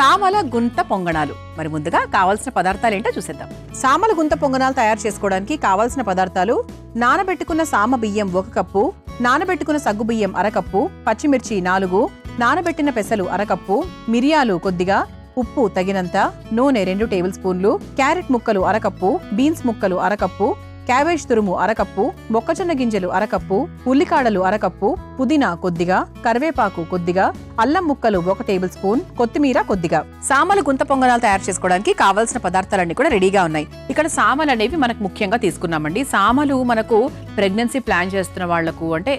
సామల గుంత పొంగణాలు. మరి ముందుగా కావాల్సిన పదార్థాలు ఏంటో చూసేద్దాం. సామల గుంత పొంగణాలు తయారు చేసుకోవడానికి కావాల్సిన పదార్థాలు: నానబెట్టుకున్న సామ బియ్యం 1 కప్పు, నానబెట్టుకున్న సగ్గు బియ్యం 1/2 కప్పు, పచ్చిమిర్చి 4, నానబెట్టిన పెసలు 1/2 కప్పు, మిరియాలు కొద్దిగా, ఉప్పు తగినంత, నూనె 2 టేబుల్ స్పూన్లు, క్యారెట్ ముక్కలు 1/2 కప్పు, బీన్స్ ముక్కలు 1/2 కప్పు, క్యాబేజ్ తురుము 1/2 కప్పు, మొక్కజొన్న గింజలు 1/2 కప్పు, ఉల్లికాడలు 1/2 కప్పు, పుదీనా కొద్దిగా, కరివేపాకు కొద్దిగా, అల్లం ముక్కలు 1 టేబుల్ స్పూన్, కొత్తిమీర కొద్దిగా. సామల గుంత పొంగనాలు తయారు చేసుకోవడానికి కావాల్సిన పదార్థాలన్నీ కూడా రెడీగా ఉన్నాయి. ఇక్కడ సామలు అనేవి మనకు ముఖ్యంగా తీసుకున్నామండి. సామలు మనకు ప్రెగ్నెన్సీ ప్లాన్ చేస్తున్న వాళ్లకు, అంటే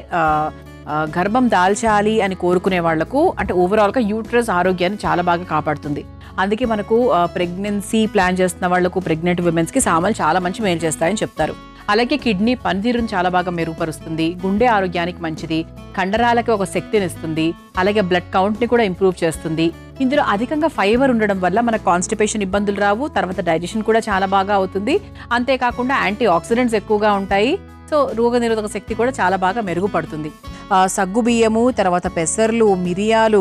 గర్భం దాల్చాలి అని కోరుకునే వాళ్లకు, అంటే ఓవరాల్ గా యూట్రస్ ఆరోగ్యాన్ని చాలా బాగా కాపాడుతుంది. అందుకే మనకు ప్రెగ్నెన్సీ ప్లాన్ చేస్తున్న వాళ్లకు, ప్రెగ్నెంట్ ఉమెన్స్ కి సామలు చాలా మంచి మేలు చేస్తాయని చెప్తారు. అలాగే కిడ్నీ పనితీరును చాలా బాగా మెరుగుపరుస్తుంది, గుండె ఆరోగ్యానికి మంచిది, కండరాలకి ఒక శక్తిని ఇస్తుంది, అలాగే బ్లడ్ కౌంట్ ని కూడా ఇంప్రూవ్ చేస్తుంది. ఇందులో అధికంగా ఫైబర్ ఉండడం వల్ల మన కాన్స్టిపేషన్ ఇబ్బందులు రావు, తర్వాత డైజెషన్ కూడా చాలా బాగా అవుతుంది. అంతేకాకుండా యాంటీ ఆక్సిడెంట్స్ ఎక్కువగా ఉంటాయి. సో రోగనిరోధక శక్తి కూడా చాలా బాగా మెరుగుపడుతుంది. సగ్గు బియ్యము, తర్వాత పెసర్లు, మిరియాలు,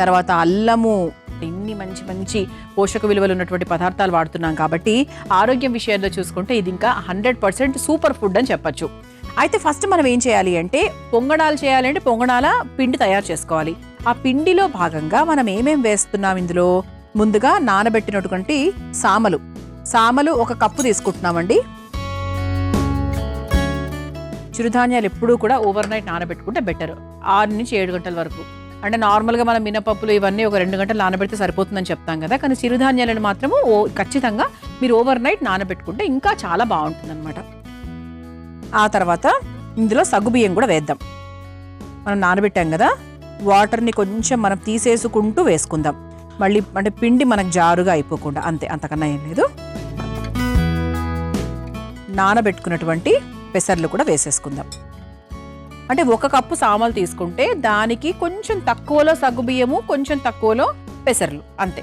తర్వాత అల్లము, ఇన్ని మంచి మంచి పోషక విలువలు ఉన్నటువంటి పదార్థాలు వాడుతున్నాం కాబట్టి ఆరోగ్యం విషయంలో చూసుకుంటే ఇది ఇంకా 100% సూపర్ ఫుడ్ అని చెప్పచ్చు. అయితే ఫస్ట్ మనం ఏం చేయాలి అంటే, పొంగణాలు చేయాలి అంటే పొంగణాల పిండి తయారు చేసుకోవాలి. ఆ పిండిలో భాగంగా మనం ఏమేం వేస్తున్నాం ఇందులో? ముందుగా నానబెట్టినటువంటి సామలు 1 కప్పు తీసుకుంటున్నామండి. చిరుధాన్యాలు ఎప్పుడూ కూడా ఓవర్ నైట్ నానబెట్టుకుంటే బెటర్, 6 నుంచి 7 గంటల వరకు. అంటే నార్మల్గా మనం మినపప్పులు ఇవన్నీ ఒక 2 గంటలు నానబెడితే సరిపోతుందని చెప్తాం కదా, కానీ చిరుధాన్యాలను మాత్రము ఖచ్చితంగా మీరు ఓవర్ నైట్ నానబెట్టుకుంటే ఇంకా చాలా బాగుంటుంది అనమాట. ఆ తర్వాత ఇందులో సగ్గుబియ్యం కూడా వేద్దాం. మనం నానబెట్టాం కదా, వాటర్ని కొంచెం మనం తీసేసుకుంటూ వేసుకుందాం. మళ్ళీ అంటే పిండి మనకు జారుగా అయిపోకుండా, అంతే, అంతకన్నా ఏం లేదు. నానబెట్టుకున్నటువంటి పెసర్లు కూడా వేసేసుకుందాం. అంటే 1 కప్పు సామలు తీసుకుంటే దానికి కొంచెం తక్కువలో సగ్గుబియ్యము, కొంచెం తక్కువలో పెసర్లు, అంతే.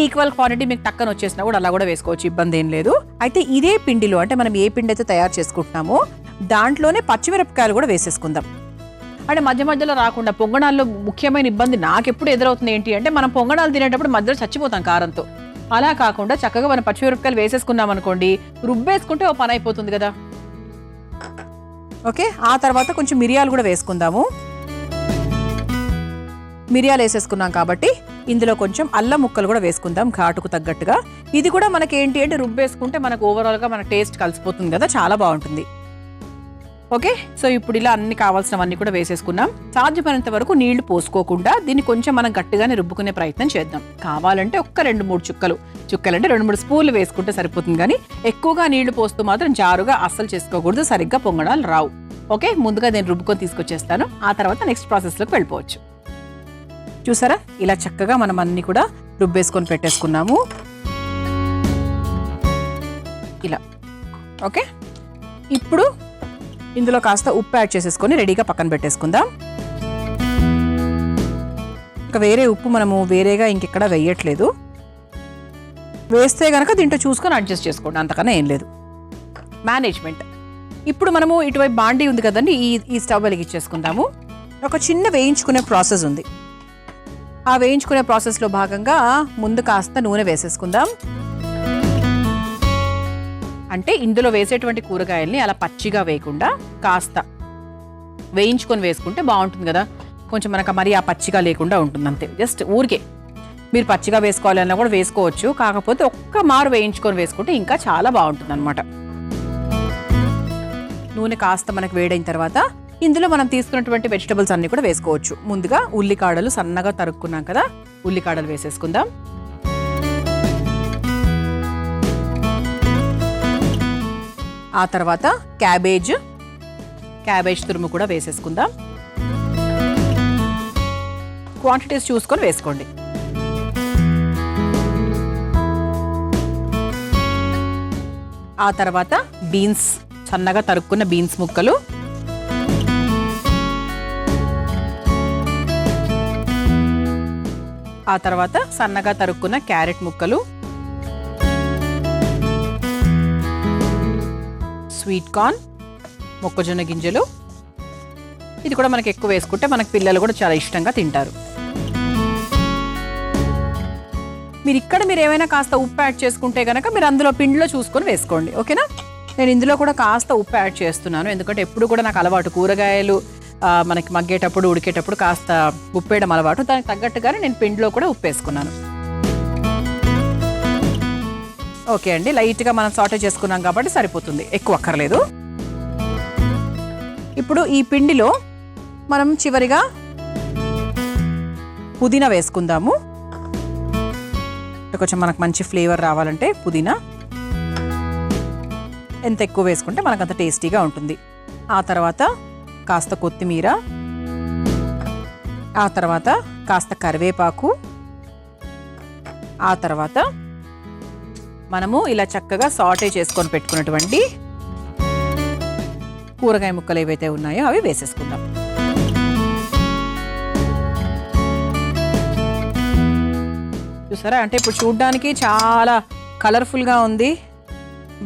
ఈక్వల్ క్వాంటిటీ మీకు టక్కన వచ్చేసినా కూడా అలా కూడా వేసుకోవచ్చు, ఇబ్బంది ఏం లేదు. అయితే ఇదే పిండిలో, అంటే మనం ఏ పిండి అయితే తయారు చేసుకుంటున్నామో దాంట్లోనే పచ్చిమిరపకాయలు కూడా వేసేసుకుందాం. అంటే మధ్య మధ్యలో రాకుండా. పొంగణాల్లో ముఖ్యమైన ఇబ్బంది నాకు ఎప్పుడు ఎదురవుతుంది ఏంటి అంటే, మనం పొంగణాలు తినేటప్పుడు మధ్యలో చచ్చిపోతాం కారంతో. అలా కాకుండా చక్కగా మనం పచ్చిమిరపకాయలు వేసేసుకున్నాం అనుకోండి, రుబ్బేసుకుంటే ఓ పని అయిపోతుంది కదా. ఓకే, ఆ తర్వాత కొంచెం మిరియాలు కూడా వేసుకుందాము. మిరియాలు వేసేసుకున్నాం కాబట్టి ఇందులో కొంచెం అల్లం ముక్కలు కూడా వేసుకుందాం ఘాటుకు తగ్గట్టుగా. ఇది కూడా మనకి ఏంటి అంటే రుబ్బేసుకుంటే మనకు ఓవరాల్గా మన టేస్ట్ కలిసిపోతుంది కదా, చాలా బాగుంటుంది. ఓకే, సో ఇప్పుడు ఇలా అన్ని కావాల్సినవన్నీ కూడా వేసేసుకున్నాం. సాధ్యమైనంత వరకు నీళ్లు పోసుకోకుండా దీన్ని కొంచెం మనం గట్టిగానే రుబ్బుకునే ప్రయత్నం చేద్దాం. కావాలంటే ఒక్క 2-3 చుక్కలంటే 2-3 స్పూన్లు వేసుకుంటే సరిపోతుంది, కానీ ఎక్కువగా నీళ్లు పోస్తూ మాత్రం జారుగా అస్సలు చేసుకోకూడదు, సరిగ్గా పొంగడాలు రావు. ఓకే, ముందుగా నేను రుబ్బుకొని తీసుకొచ్చేస్తాను, ఆ తర్వాత నెక్స్ట్ ప్రాసెస్లోకి వెళ్ళిపోవచ్చు. చూసారా, ఇలా చక్కగా మనం అన్ని కూడా రుబ్బేసుకొని పెట్టేసుకున్నాము ఇలా. ఓకే, ఇప్పుడు ఇందులో కాస్త ఉప్పు యాడ్ చేసేసుకొని రెడీగా పక్కన పెట్టేసుకుందాం. ఇంకా వేరే ఉప్పు మనము వేరేగా ఇంకెక్కడ వేయట్లేదు. వేస్తే గనక దీంట్లో చూసుకొని అడ్జస్ట్ చేసుకోండి, అంతకన్నా ఏం లేదు. మేనేజ్మెంట్. ఇప్పుడు మనము ఇటువైపు బాండీ ఉంది కదండి, ఈ స్టవ్ వెలిగించేసుకుందాము. ఒక చిన్న వేయించుకునే ప్రాసెస్ ఉంది. ఆ వేయించుకునే ప్రాసెస్లో భాగంగా ముందు కాస్త నూనె వేసేసుకుందాం. అంటే ఇందులో వేసేటువంటి కూరగాయల్ని అలా పచ్చిగా వేయకుండా కాస్త వేయించుకొని వేసుకుంటే బాగుంటుంది కదా, కొంచెం మనకు మరి ఆ పచ్చిగా లేకుండా ఉంటుంది, అంతే. జస్ట్ ఊరికే మీరు పచ్చిగా వేసుకోవాలన్నా కూడా వేసుకోవచ్చు, కాకపోతే ఒక్క మారు వేయించుకొని వేసుకుంటే ఇంకా చాలా బాగుంటుంది అనమాట. నూనె కాస్త మనకు వేడైన తర్వాత ఇందులో మనం తీసుకున్నటువంటి వెజిటబుల్స్ అన్ని కూడా వేసుకోవచ్చు. ముందుగా ఉల్లికాడలు సన్నగా తరుక్కున్నాం కదా, ఉల్లికాడలు వేసేసుకుందాం. ఆ తర్వాత క్యాబేజ్ తురుము కూడా వేసేసుకుందాం. క్వాంటిటీస్ చూసుకొని వేసుకోండి. ఆ తర్వాత బీన్స్, సన్నగా తరుక్కున్న బీన్స్ ముక్కలు, ఆ తర్వాత సన్నగా తరుక్కున్న క్యారెట్ ముక్కలు, స్వీట్ కార్న్, మొక్కజొన్న గింజలు. ఇది కూడా మనకి ఎక్కువ వేసుకుంటే మనకి పిల్లలు కూడా చాలా ఇష్టంగా తింటారు. మీరు ఏమైనా కాస్త ఉప్పు యాడ్ చేసుకుంటే కనుక మీరు అందులో పిండిలో చూసుకొని వేసుకోండి. ఓకేనా? నేను ఇందులో కూడా కాస్త ఉప్పు యాడ్ చేస్తున్నాను, ఎందుకంటే ఎప్పుడు కూడా నాకు అలవాటు కూరగాయలు మనకి మగ్గేటప్పుడు ఉడికేటప్పుడు కాస్త ఉప్పు వేయడం అలవాటు. దానికి తగ్గట్టుగానే నేను పిండిలో కూడా ఉప్పు వేసుకున్నాను. ఓకే అండి, లైట్గా మనం సాటే చేసుకున్నాం కాబట్టి సరిపోతుంది, ఎక్కువ అక్కర్లేదు. ఇప్పుడు ఈ పిండిలో మనం చివరిగా పుదీనా వేసుకుందాము. కొంచెం మనకు మంచి ఫ్లేవర్ రావాలంటే పుదీనా ఎంత ఎక్కువ వేసుకుంటే మనకు అంత టేస్టీగా ఉంటుంది. ఆ తర్వాత కాస్త కొత్తిమీర, ఆ తర్వాత కాస్త కరివేపాకు, ఆ తర్వాత మనము ఇలా చక్కగా సాటే చేసుకొని పెట్టుకున్నటువంటి కూరగాయ ముక్కలు ఏవైతే ఉన్నాయో అవి వేసేసుకుందాం. చూసారా, అంటే ఇప్పుడు చూడ్డానికి చాలా కలర్ఫుల్గా ఉంది,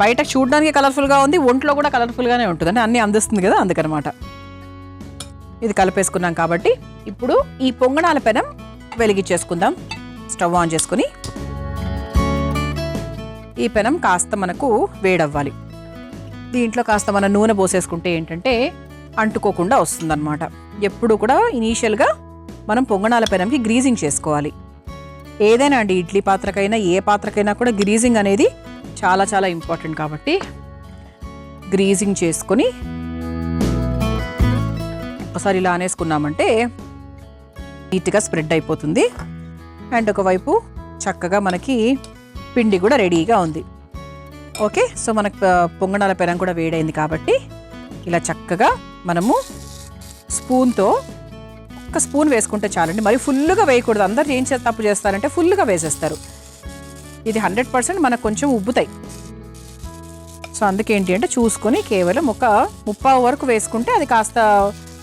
బయట చూడడానికి కలర్ఫుల్గా ఉంది, ఒంట్లో కూడా కలర్ఫుల్గానే ఉంటుంది, అంటే అన్నీ అందిస్తుంది కదా, అందుకనమాట. ఇది కలిపేసుకున్నాం కాబట్టి ఇప్పుడు ఈ పొంగనాల పెనం వెలిగించేసుకుందాం. స్టవ్ ఆన్ చేసుకుని ఈ పెనం కాస్త మనకు వేడవ్వాలి. దీంట్లో కాస్త మనం నూనె పోసేసుకుంటే ఏంటంటే అంటుకోకుండా వస్తుందన్నమాట. ఎప్పుడు కూడా ఇనీషియల్గా మనం పొంగనాల పెనంకి గ్రీజింగ్ చేసుకోవాలి. ఏదైనా అండి, ఇడ్లీ పాత్రకైనా ఏ పాత్రకైనా కూడా గ్రీజింగ్ అనేది చాలా చాలా ఇంపార్టెంట్. కాబట్టి గ్రీజింగ్ చేసుకొని ఒకసారి ఇలా అనేసుకున్నామంటే నీట్గా స్ప్రెడ్ అయిపోతుంది. అండ్ ఒకవైపు చక్కగా మనకి పిండి కూడా రెడీగా ఉంది. ఓకే, సో మనకు పొంగనాల పెనం కూడా వేడైంది కాబట్టి ఇలా చక్కగా మనము స్పూన్తో ఒక స్పూన్ వేసుకుంటే చాలండి, మరి ఫుల్గా వేయకూడదు. అందరు ఏం తప్పు చేస్తారంటే ఫుల్గా వేసేస్తారు. ఇది 100% మనకు కొంచెం ఉబ్బుతాయి. సో అందుకేంటి అంటే చూసుకొని కేవలం ఒక 30 వరకు వేసుకుంటే అది కాస్త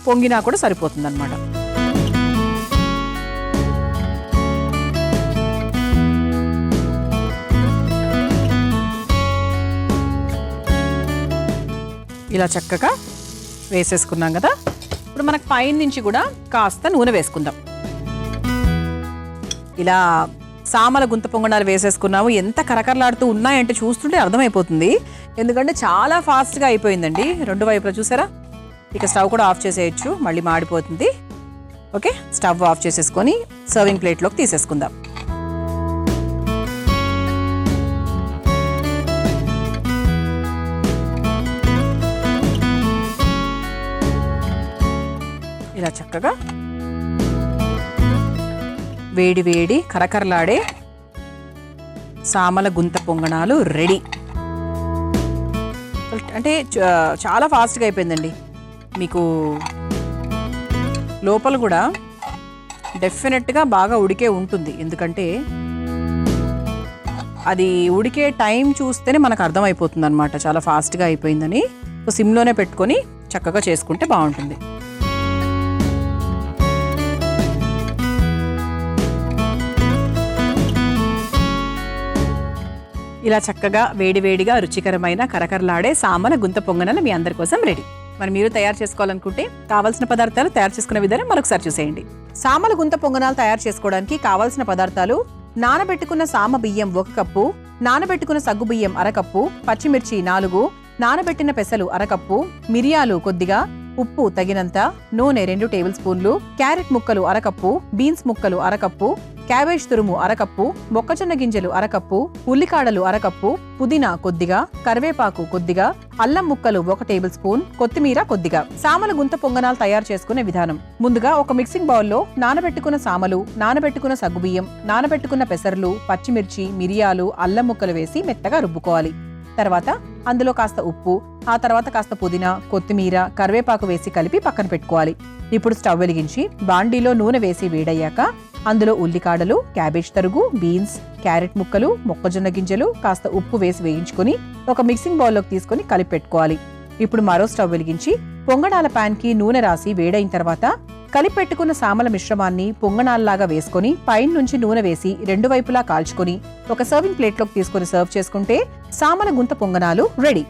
పొంగినా కూడా సరిపోతుంది అన్నమాట. ఇలా చక్కగా వేసేసుకున్నాం కదా. ఇప్పుడు మనకు పైన నుంచి కూడా కాస్త నూనె వేసుకుందాం. ఇలా సామల గుంత పొంగనాలు వేసేసుకున్నాము. ఎంత కరకరలాడుతూ ఉన్నాయంటే చూస్తుంటే అర్థమైపోతుంది, ఎందుకంటే చాలా ఫాస్ట్గా అయిపోయిందండి రెండు వైపులా. చూసారా, ఇక స్టవ్ కూడా ఆఫ్ చేసేయచ్చు, మళ్ళీ మాడిపోతుంది. ఓకే, స్టవ్ ఆఫ్ చేసేసుకొని సర్వింగ్ ప్లేట్లోకి తీసేసుకుందాం. ఇలా చక్కగా వేడి వేడి కరకరలాడే సామల గుంత పొంగనాలు రెడీ. అంటే చాలా ఫాస్ట్గా అయిపోయిందండి. మీకు లోపల కూడా డెఫినెట్గా బాగా ఉడికే ఉంటుంది, ఎందుకంటే అది ఉడికే టైం చూస్తేనే మనకు అర్థమైపోతుంది అనమాట చాలా ఫాస్ట్గా అయిపోయిందని. సో సిమ్లోనే పెట్టుకొని చక్కగా చేసుకుంటే బాగుంటుంది. ఇలా చక్కగా వేడివేడిగా రుచికరమైన కరకరలాడే సామల గుంత పొంగనాలు మీ అందరి కోసం రెడీ. మరి మీరు తయారు చేసుకోవాలనుకుంటే కావాల్సిన పదార్థాలు తయారు చేసుకునే విధానం మరొకసారి చూసేయండి. సామల గుంత పొంగనాలు తయారు చేసుకోవడానికి కావాల్సిన పదార్థాలు: నానబెట్టుకున్న సామ బియ్యం 1 కప్పు, నానబెట్టుకున్న సగ్గు బియ్యం 1/2 కప్పు, పచ్చిమిర్చి 4, నానబెట్టిన పెసలు 1/2 కప్పు, మిరియాలు కొద్దిగా, ఉప్పు తగినంత, నూనె 2 టేబుల్ స్పూన్లు, క్యారెట్ ముక్కలు 1/2 కప్పు, బీన్స్ ముక్కలు 1/2 కప్పు, క్యాబేజ్ తురుము 1/2 కప్పు, మొక్కజొన్న గింజలు 1/2 కప్పు, ఉల్లికాడలు 1/2 కప్పు, పుదీనా కొద్దిగా, కరివేపాకు కొద్దిగా, అల్లం ముక్కలు 1 టేబుల్ స్పూన్, కొత్తిమీర కొద్దిగా. సామల గుంత పొంగనాలు తయారు చేసుకునే విధానం: ముందుగా ఒక మిక్సింగ్ బౌల్లో నానబెట్టుకున్న సామలు, నానబెట్టుకున్న సగ్గుబియ్యం, నానబెట్టుకున్న పెసర్లు, పచ్చిమిర్చి, మిరియాలు, అల్లం ముక్కలు వేసి మెత్తగా రుబ్బుకోవాలి. తర్వాత అందులో కాస్త ఉప్పు, ఆ తర్వాత కాస్త పుదీనా, కొత్తిమీర, కరివేపాకు వేసి కలిపి పక్కన పెట్టుకోవాలి. ఇప్పుడు స్టవ్ వెలిగించి బాండీలో నూనె వేసి వేడయ్యాక అందులో ఉల్లికాడలు, క్యాబేజ్ తరుగు, బీన్స్, క్యారెట్ ముక్కలు, మొక్కజొన్న గింజలు, కాస్త ఉప్పు వేసి వేయించుకుని ఒక మిక్సింగ్ బౌల్లోకి తీసుకుని కలిపి పెట్టుకోవాలి. ఇప్పుడు మరో స్టవ్ వెలిగించి పొంగనాల ప్యాన్కి నూనె రాసి వేడైన తర్వాత కలిపి పెట్టుకున్న సామల మిశ్రమాన్ని పొంగనాల్లాగా వేసుకొని పైన నుంచి నూనె వేసి 2 వైపులా కాల్చుకొని ఒక సర్వింగ్ ప్లేట్లోకి తీసుకుని సర్వ్ చేసుకుంటే సామల గుంత పొంగనాలు రెడీ.